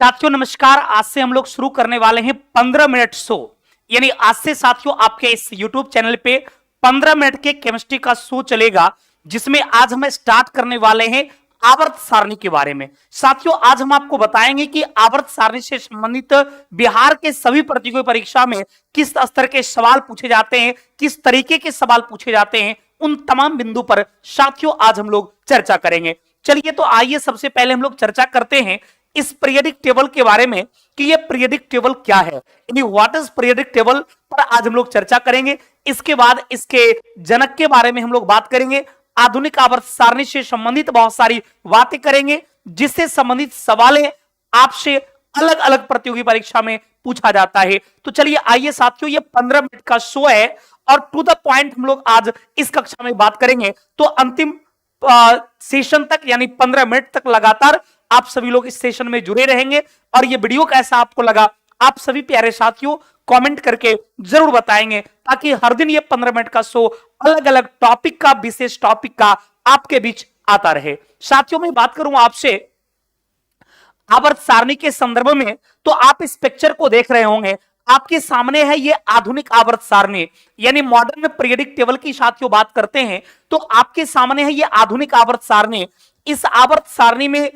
साथियों नमस्कार। आज से हम लोग शुरू करने वाले हैं 15 मिनट शो। यानी आज से साथियों आपके इस YouTube चैनल पे 15 मिनट के केमिस्ट्री का शो चलेगा, जिसमें आज हम स्टार्ट करने वाले हैं आवर्त सारणी के बारे में। साथियों आज हम आपको बताएंगे कि आवर्त सारणी से संबंधित बिहार के सभी प्रतियोगी परीक्षा में किस स्तर के सवाल पूछे जाते हैं, किस तरीके के सवाल पूछे जाते हैं, उन तमाम बिंदु पर साथियों आज हम लोग चर्चा करेंगे। चलिए तो आइए सबसे पहले हम लोग चर्चा करते हैं इस पीरियडिक टेबल के बारे में कि ये पीरियडिक टेबल क्या है, यानी व्हाट इज पीरियडिक टेबल पर आज हम लोग चर्चा करेंगे। इसके बाद इसके जनक के बारे में हम लोग बात करेंगे, आधुनिक आवर्त सारणी से संबंधित बहुत सारी बातें करेंगे, जिससे संबंधित सवालें आपसे अलग अलग प्रतियोगी परीक्षा में पूछा जाता है। तो चलिए आइए साथियों, ये 15 मिनट का शो है और टू द पॉइंट हम लोग आज इस कक्षा में बात करेंगे। तो अंतिम सेशन तक यानी 15 मिनट तक लगातार आप सभी लोग इस सेशन में जुड़े रहेंगे। और ये वीडियो कैसा आपको लगा आप सभी प्यारे साथियों कमेंट करके जरूर बताएंगे, ताकि हर दिन ये 15 मिनट का शो अलग अलग टॉपिक का, विशेष टॉपिक का आपके बीच आता रहे। साथियों मैं बात करूं आपसे आवर्त सारणी के संदर्भ में, तो आप इस पिक्चर को देख रहे होंगे, आपके सामने है ये आधुनिक आवर्त सारणी यानी मॉडर्न पीरियडिक टेबल की साथियों बात करते हैं तो आपके सामने है ये आधुनिक आवर्त सारणी। इस आवर्त सारणी में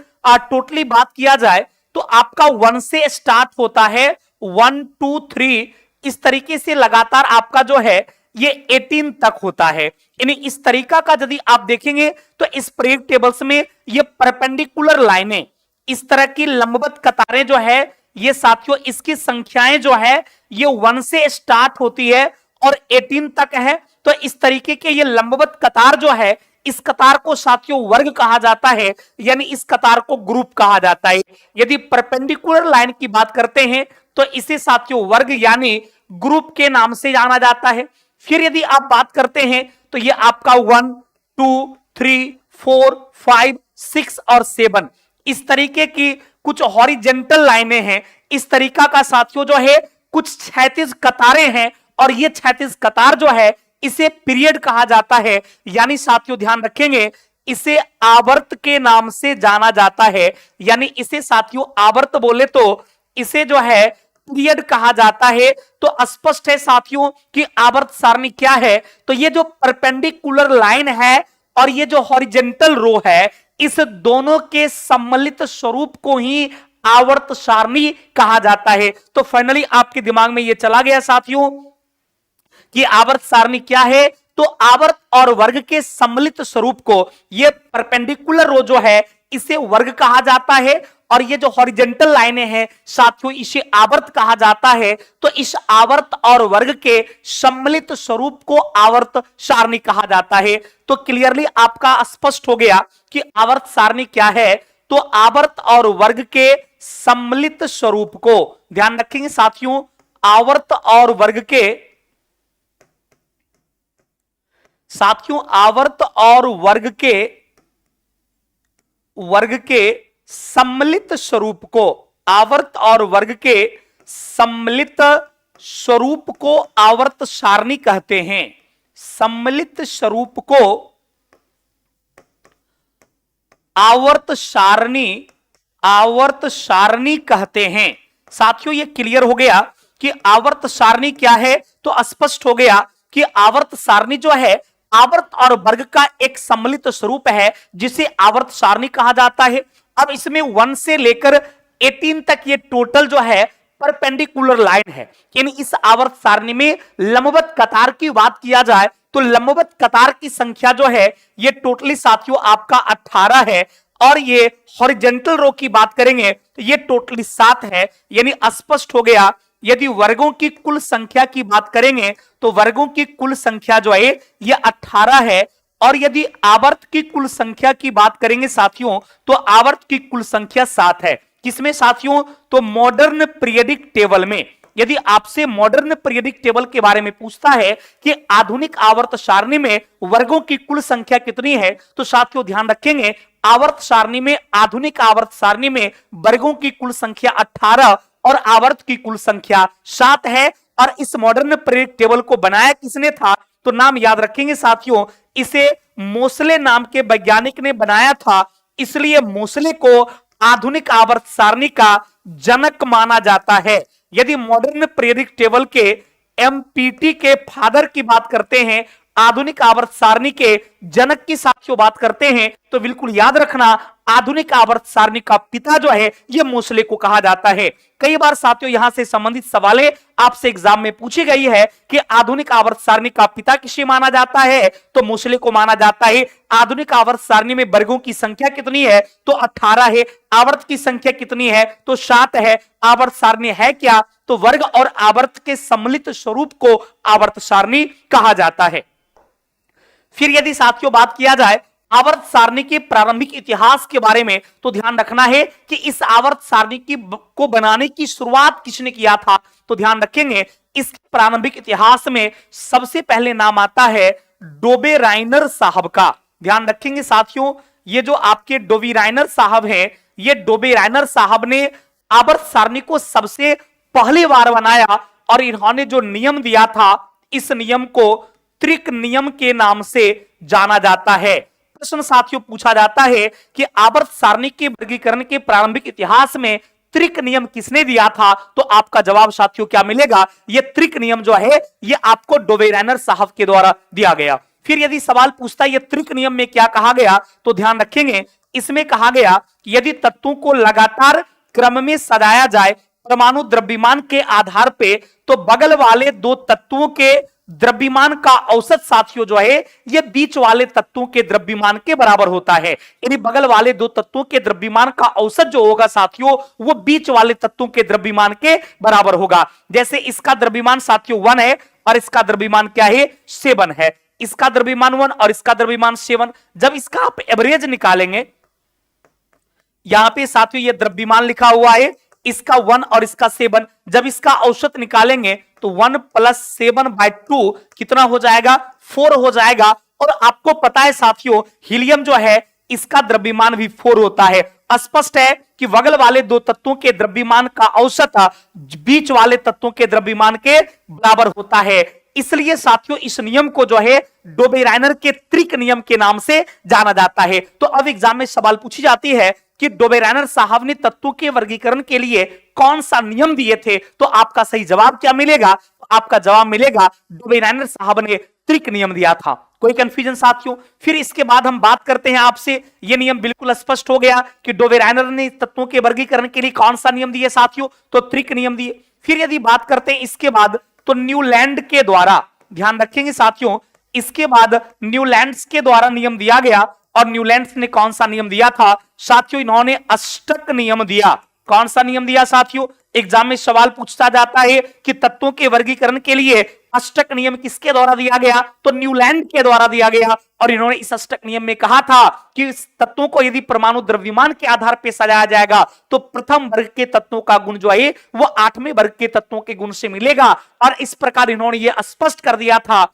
टोटली बात किया जाए तो आपका 1 से स्टार्ट होता है, 1 2 3 इस तरीके से लगातार आपका जो है ये 18 तक होता है। यानी इस तरीका का यदि आप देखेंगे तो इस पीरियडिक टेबल्स में ये परपेंडिकुलर लाइनें, इस तरह की लंबवत कतारें जो है ये साथियों इसकी संख्याएं जो है ये 1 से स्टार्ट होती है और 18 तक है। तो इस तरीके के ये लंबवत कतार जो है इस कतार को साथियों वर्ग कहा जाता है, यानी इस कतार को ग्रुप कहा जाता है। यदि परपेंडिकुलर लाइन की बात करते हैं तो इसे साथियों वर्ग यानी ग्रुप के नाम से जाना जाता है। फिर यदि आप बात करते हैं तो ये आपका 1 2 3 4 5 6 और 7 इस तरीके की कुछ हॉरिजेंटल लाइनें हैं। इस तरीका का साथियों जो है कुछ 36 कतारें हैं और ये 36 कतार जो है इसे पीरियड कहा जाता है। यानी साथियों ध्यान रखेंगे इसे आवर्त के नाम से जाना जाता है, यानी इसे साथियों आवर्त बोले तो इसे जो है पीरियड कहा जाता है। तो स्पष्ट है साथियों कि आवर्त सारणी क्या है। तो ये जो परपेंडिकुलर लाइन है और ये जो हॉरिजेंटल रो है, इस दोनों के सम्मिलित स्वरूप को ही आवर्त सारणी कहा जाता है। तो फाइनली आपके दिमाग में ये चला गया साथियों कि आवर्त सारणी क्या है। तो आवर्त और वर्ग के सम्मिलित स्वरूप को ये परपेंडिकुलर रो जो है इसे वर्ग कहा जाता है और ये जो हॉरिजेंटल लाइनें हैं साथियों इसे आवर्त कहा जाता है। तो इस आवर्त और वर्ग के सम्मिलित स्वरूप को आवर्त सारणी कहा जाता है। तो क्लियरली आपका स्पष्ट हो गया कि आवर्त सारणी क्या है। तो आवर्त और वर्ग के सम्मिलित स्वरूप को ध्यान रखेंगे साथियों, आवर्त और वर्ग के साथियों आवर्त और वर्ग के सम्मिलित स्वरूप को, आवर्त और वर्ग के सम्मिलित स्वरूप को आवर्त सारणी कहते हैं। सम्मिलित स्वरूप को आवर्त सारणी कहते हैं। साथियों ये क्लियर हो गया कि आवर्त सारणी क्या है। तो स्पष्ट हो गया कि आवर्त सारणी जो है आवर्त और वर्ग का एक सम्मिलित स्वरूप है जिसे आवर्त सारणी कहा जाता है। अब इसमें 1 से लेकर 18 तक ये टोटल जो है परपेंडिकुलर लाइन है। यानी इस आवर्त सारणी में लंबवत कतार की बात किया जाए तो लंबवत कतार की संख्या जो है ये टोटली साथियों आपका 18 है और ये हॉरिजेंटल रो की बात करेंगे तो ये टोटली 7 है। यानी स्पष्ट हो गया यदि वर्गों की कुल संख्या की बात करेंगे तो वर्गों की कुल संख्या जो है ये 18 है और यदि आवर्त की कुल संख्या की बात करेंगे साथियों तो आवर्त की कुल संख्या 7 है। किसमें साथियों? तो मॉडर्न पीरियडिक टेबल में। यदि आपसे मॉडर्न पीरियडिक टेबल के बारे में पूछता है कि आधुनिक आवर्त सारणी में वर्गों की कुल संख्या कितनी है तो साथियों ध्यान रखेंगे आवर्त सारणी में, आधुनिक आवर्त सारणी में वर्गों की कुल संख्या 18 और आवर्त की कुल संख्या 7 है। और इस मॉडर्न पीरियडिक टेबल को बनाया किसने था? तो नाम याद रखेंगे साथियों, इसे मोसले नाम के वैज्ञानिक ने बनाया था, इसलिए मोसले को आधुनिक आवर्त सारणी का जनक माना जाता है। यदि मॉडर्न पीरियोडिक टेबल के एमपीटी के फादर की बात करते हैं, आधुनिक आवर्त सारणी के जनक की साथियों बात करते हैं, तो बिल्कुल याद रखना आधुनिक आवर्त सारणी का पिता जो है यह मोसले को कहा जाता है। कई बार साथियों यहां से संबंधित सवालें आपसे एग्जाम में पूछी गई है कि आधुनिक आवर्त सारणी का पिता किसे माना जाता है, तो मोसले को माना जाता है। आधुनिक आवर्त सारणी में वर्गों की संख्या कितनी है, तो 18 है। आवर्त की संख्या कितनी है, तो 7 है। आवर्त सारणी है क्या, तो वर्ग और आवर्त के सम्मिलित स्वरूप को आवर्त सारणी कहा जाता है। फिर यदि साथियों बात किया जाए आवर्त सारणी के प्रारंभिक इतिहास के बारे में, तो ध्यान रखना है कि इस आवर्त सारणी को बनाने की शुरुआत किसने किया था, तो ध्यान रखेंगे इस प्रारंभिक इतिहास में सबसे पहले नाम आता है डोबेराइनर साहब का। ध्यान रखेंगे साथियों, ये जो आपके डोबेराइनर साहब हैं, ये डोबेराइनर साहब ने आवर्त सारणी को सबसे पहली बार बनाया और इन्होंने जो नियम दिया था, इस नियम को त्रिक नियम के नाम से जाना जाता है। प्रश्न साथियों पूछा जाता है कि आवर्त सारणी के वर्गीकरण के प्रारंभिक इतिहास में त्रिक नियम किसने दिया था, तो आपका जवाब साथियों क्या मिलेगा, यह त्रिक नियम जो है यह आपको डोबेराइनर साहब के द्वारा दिया गया। फिर यदि सवाल पूछता है यह त्रिक नियम में क्या कहा गया, तो ध्यान रखेंगे इसमें कहा गया कि यदि तत्वों को लगातार क्रम में सजाया जाए परमाणु द्रव्यमान के आधार पे, तो बगल वाले दो तत्वों के द्रव्यमान का औसत साथियों जो है यह बीच वाले तत्वों के द्रव्यमान के बराबर होता है। यानी बगल वाले दो तत्वों के द्रव्यमान का औसत जो होगा साथियों, वो बीच वाले तत्वों के द्रव्यमान के बराबर होगा। जैसे इसका द्रव्यमान साथियों 1 है और इसका द्रव्यमान क्या है, 7 है। इसका द्रव्यमान 1 और इसका द्रव्यमान 7। जब इसका आप एवरेज निकालेंगे, यहां पे साथियों यह द्रव्यमान लिखा हुआ है, इसका 1 और इसका 7, जब इसका औसत निकालेंगे तो 1 + 7/2 कितना हो जाएगा, 4 हो जाएगा। और आपको पता है साथियों हीलियम जो है इसका द्रव्यमान भी 4 होता है। स्पष्ट है कि बगल वाले दो तत्वों के द्रव्यमान का औसत बीच वाले तत्वों के द्रव्यमान के बराबर होता है। इसलिए साथियों इस नियम को जो है डोबेराइनर के त्रिक नियम के नाम से जाना जाता है। तो अब एग्जाम में सवाल पूछी जाती है कि डोबेराइनर साहब ने तत्वों के वर्गीकरण के लिए कौन सा नियम दिए थे, तो आपका सही जवाब क्या मिलेगा, आपका जवाब मिलेगा डोबेराइनर साहब ने त्रिक नियम दिया था। कोई कंफ्यूजन साथियों? फिर इसके बाद हम बात करते हैं आपसे, यह नियम बिल्कुल स्पष्ट हो गया कि डोबेराइनर ने तत्वों के वर्गीकरण के लिए कौन सा नियम दिए साथियों, तो त्रिक नियम दिए। फिर यदि बात करते हैं इसके बाद, तो न्यूलैंड के द्वारा, ध्यान रखेंगे साथियों, इसके बाद न्यूलैंड के द्वारा नियम दिया गया। और न्यूलैंड ने कौन सा नियम दिया था साथियों, इन्होंने अष्टक नियम दिया। कौन सा नियम दिया साथियों, एग्जाम में सवाल पूछा जाता है कि तत्वों के वर्गीकरण के लिए अष्टक नियम किसके द्वारा दिया गया, तो न्यूलैंड के द्वारा दिया गया। और इन्होंने इस अष्टक नियम में कहा था कि इस तत्वों को यदि परमाणु द्रव्यमान के आधार पर सजाया जाएगा तो प्रथम वर्ग के तत्वों का गुण जो है वो 8वें वर्ग के तत्वों के गुण से मिलेगा। और इस प्रकार इन्होंने ये स्पष्ट कर दिया था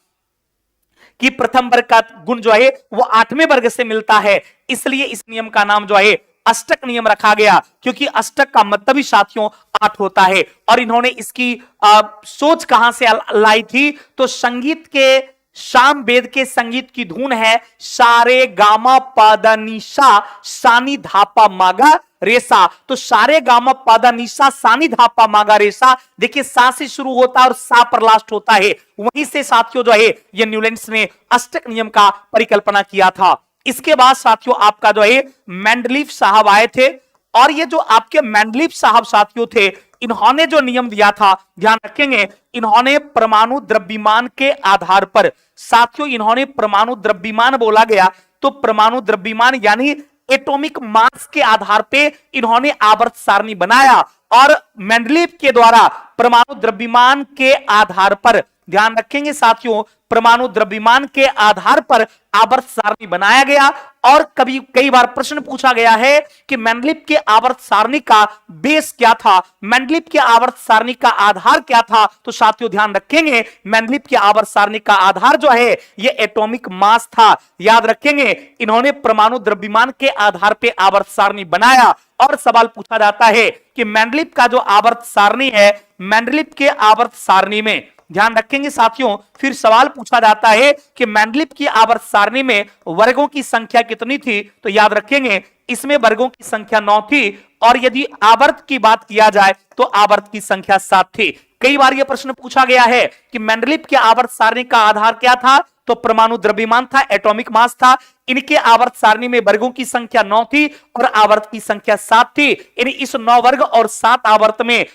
कि प्रथम वर्ग का गुण जो है वो 8वें वर्ग से मिलता है। इसलिए इस नियम का नाम जो है अष्टक नियम रखा गया, क्योंकि अष्टक का मतलब ही साथियों 8 होता है। और इन्होंने इसकी सोच कहां से लाई थी, तो संगीत के शाम वेद के संगीत की धुन है सारे गामा पादा निशा सानी धापा मागा रेसा। तो सारे गामा पादा निशा सानी धापा मागा रेसा, देखिए सा से शुरू होता है और सा पर लास्ट होता है। वहीं से साथियों जो है ये न्यूलैंड ने अष्टक नियम का परिकल्पना किया था। इसके बाद साथियों आपका जो है मेंडलीफ साहब आए थे। और ये जो आपके मेंडलीफ साहब साथियों थे, इन्होंने जो नियम दिया था, ध्यान रखेंगे, इन्होंने परमाणु द्रव्यमान के आधार पर, साथियों इन्होंने परमाणु द्रव्यमान बोला गया तो परमाणु द्रव्यमान यानी एटॉमिक मास के आधार पे इन्होंने आवर्त सारणी बनाया। और मेंडलीफ के द्वारा परमाणु द्रव्यमान के आधार पर, ध्यान रखेंगे साथियों, परमाणु द्रव्यमान के आधार पर आवर्त सारणी बनाया गया। और कई बार प्रश्न पूछा गया है कि मेंडलीफ के आवर्त सारणी का बेस क्या था, मेंडलीफ के आवर्त सारणी का आधार क्या था, तो साथियों ध्यान रखेंगे मेंडलीफ के आवर्त सारणी का आधार जो है यह एटॉमिक मास था। याद रखेंगे इन्होंने परमाणु द्रव्यमान के आधार पर आवर्त सारणी बनाया। और सवाल पूछा जाता है कि मेंडलीफ का जो आवर्त सारणी है, मेंडलीफ के आवर्त सारणी में, ध्यान रखेंगे साथियों, फिर सवाल पूछा जाता है कि मेंडलीफ की आवर्त सारणी में वर्गों की संख्या कितनी थी, तो याद रखेंगे इसमें वर्गों की संख्या 9 थी, और यदि आवर्त की बात किया जाए तो आवर्त की संख्या 7 थी। कई बार यह प्रश्न पूछा गया है कि मेंडलीव के आवर्त सारणी का आधार क्या था, तो परमाणु द्रव्यमान था, एटॉमिक मास था। इनके आवर्त सारणी में वर्गों की संख्या 9 थी और आवर्त की संख्या 7 थी। यानी इस 9 वर्ग और 7 आवर्त में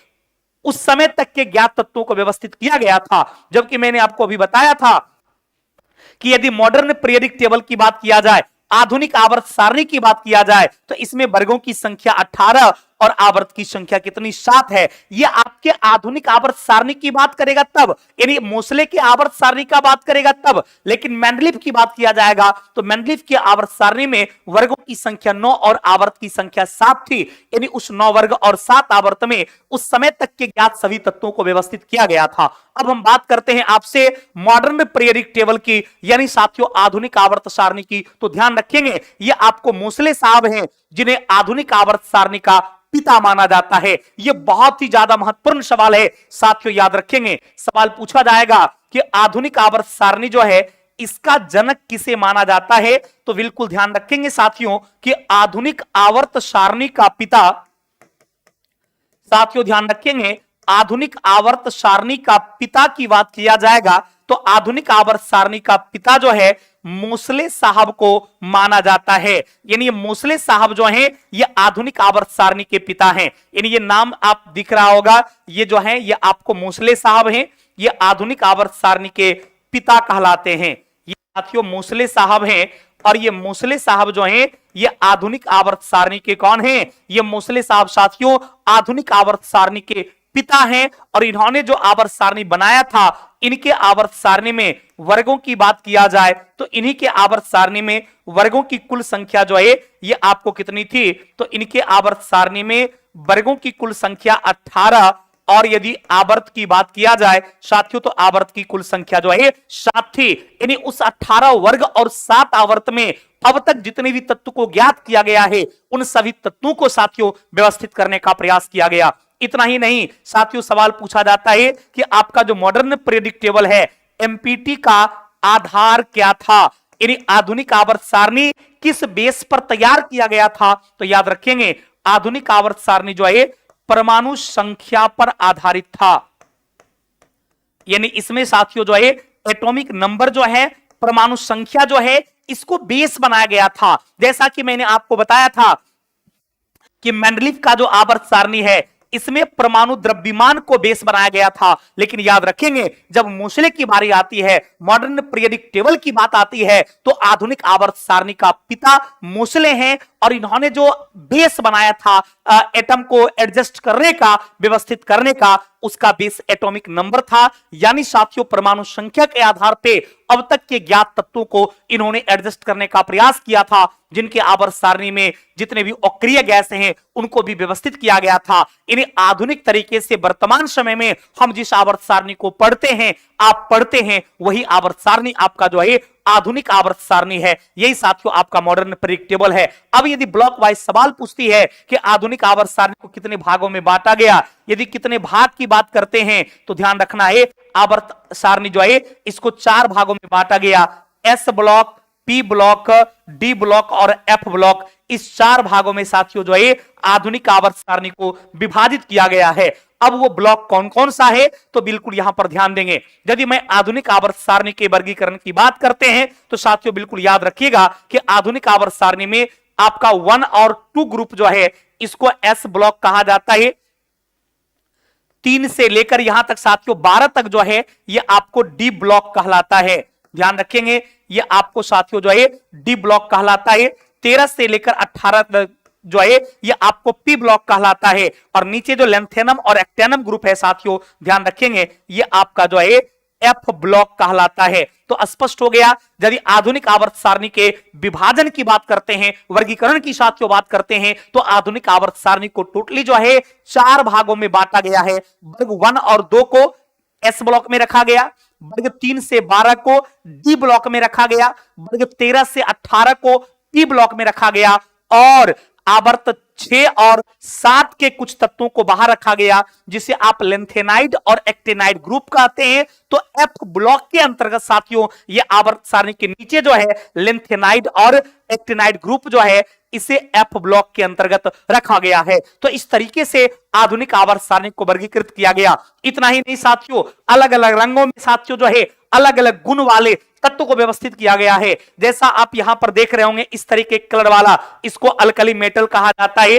उस समय तक के ज्ञात तत्वों को व्यवस्थित किया गया था। जबकि मैंने आपको अभी बताया था कि यदि मॉडर्न पीरियडिक टेबल की बात किया जाए, आधुनिक आवर्त सारणी की बात किया जाए, तो इसमें वर्गों की संख्या 18 और आवर्त की संख्या कितनी, 7 है। यह आपके आधुनिक आवर्त सारणी की बात करेगा तब, यानी मोसले के आवर्त सारणी का बात करेगा तब। लेकिन मेंडलीव की बात किया जाएगा तो मेंडलीव के आवर्त सारणी में वर्गों की संख्या 9 और आवर्त की संख्या 7 थी। यानी उस 9 वर्ग और 7 आवर्त में उस समय तक के ज्ञात सभी तत्वों को व्यवस्थित किया गया था। अब हम बात करते हैं आपसे मॉडर्न पीरियडिक टेबल की, यानी साथियों आधुनिक आवर्त सारणी की। तो ध्यान रखेंगे ये आपको मोसले साहब हैं जिन्हें आधुनिक आवर्त सारणी का पिता माना जाता है। यह बहुत ही ज्यादा महत्वपूर्ण सवाल है साथियों, याद रखेंगे। सवाल पूछा जाएगा कि आधुनिक आवर्त सारणी जो है इसका जनक किसे माना जाता है, तो बिल्कुल ध्यान रखेंगे साथियों कि आधुनिक आवर्त सारणी का पिता, साथियों ध्यान रखेंगे आधुनिक आवर्त सारणी का पिता की बात किया जाएगा तो आधुनिक आवर्त सारणी का पिता जो है मोसले साहब को माना जाता है। यानी ये मोसले साहब जो हैं ये आधुनिक आवर्त सारणी के पिता हैं। यानी ये नाम आप दिख रहा होगा, ये जो है ये आपको मोसले साहब हैं, ये आधुनिक आवर्त सारणी के पिता कहलाते हैं। ये साथियों मोसले साहब हैं और ये मोसले साहब जो हैं ये आधुनिक आवर्त सारणी के कौन हैं, ये मोसले साहब साथियों आधुनिक आवर्त सारणी के पिता हैं। और इन्होंने जो आवर्त सारणी बनाया था, इनके आवर्त सारणी में वर्गों की बात किया जाए तो इन्हीं के आवर्त सारणी में वर्गों की कुल संख्या जो है ये आपको कितनी थी, तो इनके आवर्त सारणी में वर्गों की कुल संख्या 18, और यदि आवर्त की बात किया जाए साथियों तो आवर्त की कुल संख्या जो है 7 थी। यानी उस 18 वर्ग और 7 आवर्त में अब तक जितने भी तत्व को ज्ञात किया गया है उन सभी तत्वों को साथियों व्यवस्थित करने का प्रयास किया गया। इतना ही नहीं साथियों, सवाल पूछा जाता है कि आपका जो मॉडर्न पीरियडिक टेबल है एमपीटी का आधार क्या था, यानी आधुनिक आवर्त सारणी किस बेस पर तैयार किया गया था, तो याद रखेंगे आधुनिक आवर्त सारणी जो है परमाणु संख्या पर आधारित था। यानी इसमें साथियों जो है एटॉमिक नंबर जो है, परमाणु संख्या जो है इसको बेस बनाया गया था। जैसा कि मैंने आपको बताया था कि मेंडलीव का जो आवर्त सारणी है इसमें परमाणु द्रव्यमान को बेस बनाया गया था। लेकिन याद रखेंगे जब मोसले की बारी आती है, मॉडर्न पीरियडिक टेबल की बात आती है, तो आधुनिक आवर्त सारणी का पिता मोसले हैं और इन्होंने जो बेस बनाया था एटम को एडजस्ट करने का, व्यवस्थित करने का, उसका बेस एटॉमिक नंबर था। यानी साथियों परमाणु संख्या के आधार पे अब तक के ज्ञात तत्वों को इन्होंने एडजस्ट करने का प्रयास किया था। जिनके आवर्त सारणी में जितने भी अक्रिय गैस हैं उनको भी व्यवस्थित किया गया था। इन्हें आधुनिक तरीके से वर्तमान समय में हम जिस आवर्त सारणी को पढ़ते हैं, आप पढ़ते हैं, वही आवर्त सारणी आपका जो है आधुनिक आवर्त सारणी है। यही साथियों आपका मॉडर्न पीरियडिक टेबल है। अब यदि ब्लॉक वाइज सवाल पूछती है कि आधुनिक आवर्त सारणी को कितने भागों में बांटा गया, यदि कितने भाग की बात करते हैं तो ध्यान रखना है आवर्त सारणी जो है इसको 4 भागों में बांटा गया। S block, P block, D block और एफ ब्लॉक, इस 4 भागों में साथियों जो है आधुनिक आवर्त सारणी को विभाजित किया गया है। अब वो ब्लॉक कौन कौन सा है, तो बिल्कुल यहां पर ध्यान देंगे। यदि मैं आधुनिक आवर्त सारणी के वर्गीकरण की बात करते हैं तो साथियों बिल्कुल याद रखिएगा कि आधुनिक आवर्त सारणी में आपका 1 और 2 ग्रुप जो है इसको एस ब्लॉक कहा जाता है। 3 से लेकर यहां तक साथियों 12 तक जो है ये आपको डी ब्लॉक कहलाता है। ध्यान रखेंगे ये आपको साथियों जो है डी ब्लॉक कहलाता है। 13 से लेकर 18 तक जो है ये आपको पी ब्लॉक कहलाता है। और नीचे जो लेंथेनम और एक्टेनम ग्रुप है साथियों ध्यान रखेंगे ये आपका जो है एफ ब्लॉक कहलाता है। तो स्पष्ट हो गया। यदि आधुनिक आवर्त सारणी के विभाजन की बात करते हैं, वर्गीकरण की साथियों बात करते हैं, तो आधुनिक आवर्त सारणी को टोटली जो है 4 भागों में बांटा गया है। वर्ग 1 और 2 को एस ब्लॉक में रखा गया, वर्ग 3 से 12 को डी ब्लॉक में रखा गया, वर्ग 13 से 18 को पी ब्लॉक में रखा गया, और आवर्त 6 और 7 के कुछ तत्वों को बाहर रखा गया जिसे आप लेंथेनाइड और एक्टेनाइड ग्रुप कहते हैं। तो एफ ब्लॉक के अंतर्गत साथियों ये आवर्त सारणी के नीचे जो है लेंथेनाइड और एक्टेनाइड ग्रुप जो है इसे एफ ब्लॉक के अंतर्गत रखा गया है। तो इस तरीके से आधुनिक आवर्त सारणी को वर्गीकृत किया गया। इतना ही नहीं साथियों, अलग अलग रंगों में साथियों जो है अलग अलग गुण वाले तत्व को व्यवस्थित किया गया है। जैसा आप यहां पर देख रहे होंगे इस तरीके कलर वाला, इसको अल्कली मेटल कहा जाता है।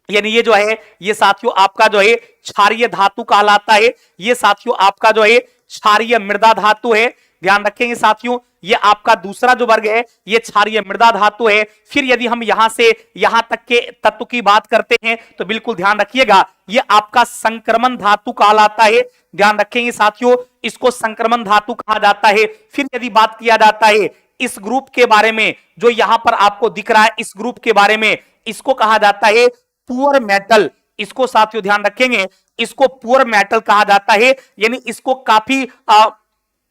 यानी ये जो है ये साथियों आपका जो है क्षारीय धातु कहलाता है। ये साथियों आपका जो है क्षारीय मृदा धातु है। ध्यान रखेंगे साथियों, ये आपका दूसरा जो वर्ग है ये क्षारीय मृदा धातु है। फिर यदि हम यहां से यहां तक के तत्व की बात करते हैं तो बिल्कुल ध्यान रखिएगा, ये आपका संक्रमण धातु कहलाता है। ध्यान रखेंगे साथियों, इसको संक्रमण धातु कहा जाता है। फिर यदि बात किया जाता है इस ग्रुप के बारे में, जो यहां पर आपको दिख रहा है इस ग्रुप के बारे में, इसको कहा जाता है पुअर मेटल। इसको साथियों ध्यान रखेंगे, इसको पुअर मेटल कहा जाता है। यानी इसको काफी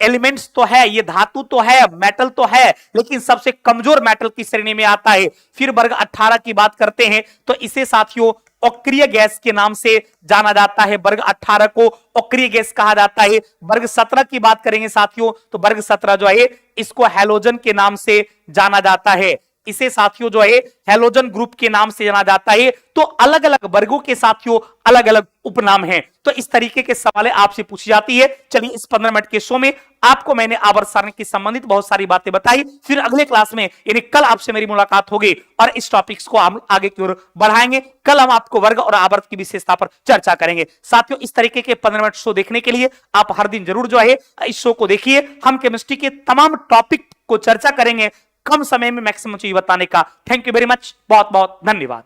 एलिमेंट्स तो है, ये धातु तो है, मेटल तो है, लेकिन सबसे कमजोर मेटल की श्रेणी में आता है। फिर वर्ग 18 की बात करते हैं तो इसे साथियों अक्रिय गैस के नाम से जाना जाता है। वर्ग 18 को अक्रिय गैस कहा जाता है। वर्ग 17 की बात करेंगे साथियों तो वर्ग 17 जो है इसको हैलोजन के नाम से जाना जाता है। इसे साथियों जो है हैलोजन ग्रुप के नाम से जाना जाता है। तो अलग अलग वर्गों के साथियों अलग अलग उपनाम हैं। तो इस तरीके के सवालें आपसे पूछी जाती है। चलिए इस 15 मिनट के शो में आपको मैंने आवर्त सारणी के संबंधित बहुत सारी बातें बताई। फिर अगले क्लास में यानी कल आपसे मेरी मुलाकात होगी और इस टॉपिक्स को हम आगे की ओर बढ़ाएंगे। कल हम आपको वर्ग और आवर्त की विशेषता पर चर्चा करेंगे। साथियों इस तरीके के 15 मिनट शो देखने के लिए आप हर दिन जरूर जो है इस शो को देखिए। हम केमिस्ट्री के तमाम टॉपिक को चर्चा करेंगे कम समय में मैक्सिमम चीज बताने का। थैंक यू वेरी मच, बहुत बहुत धन्यवाद।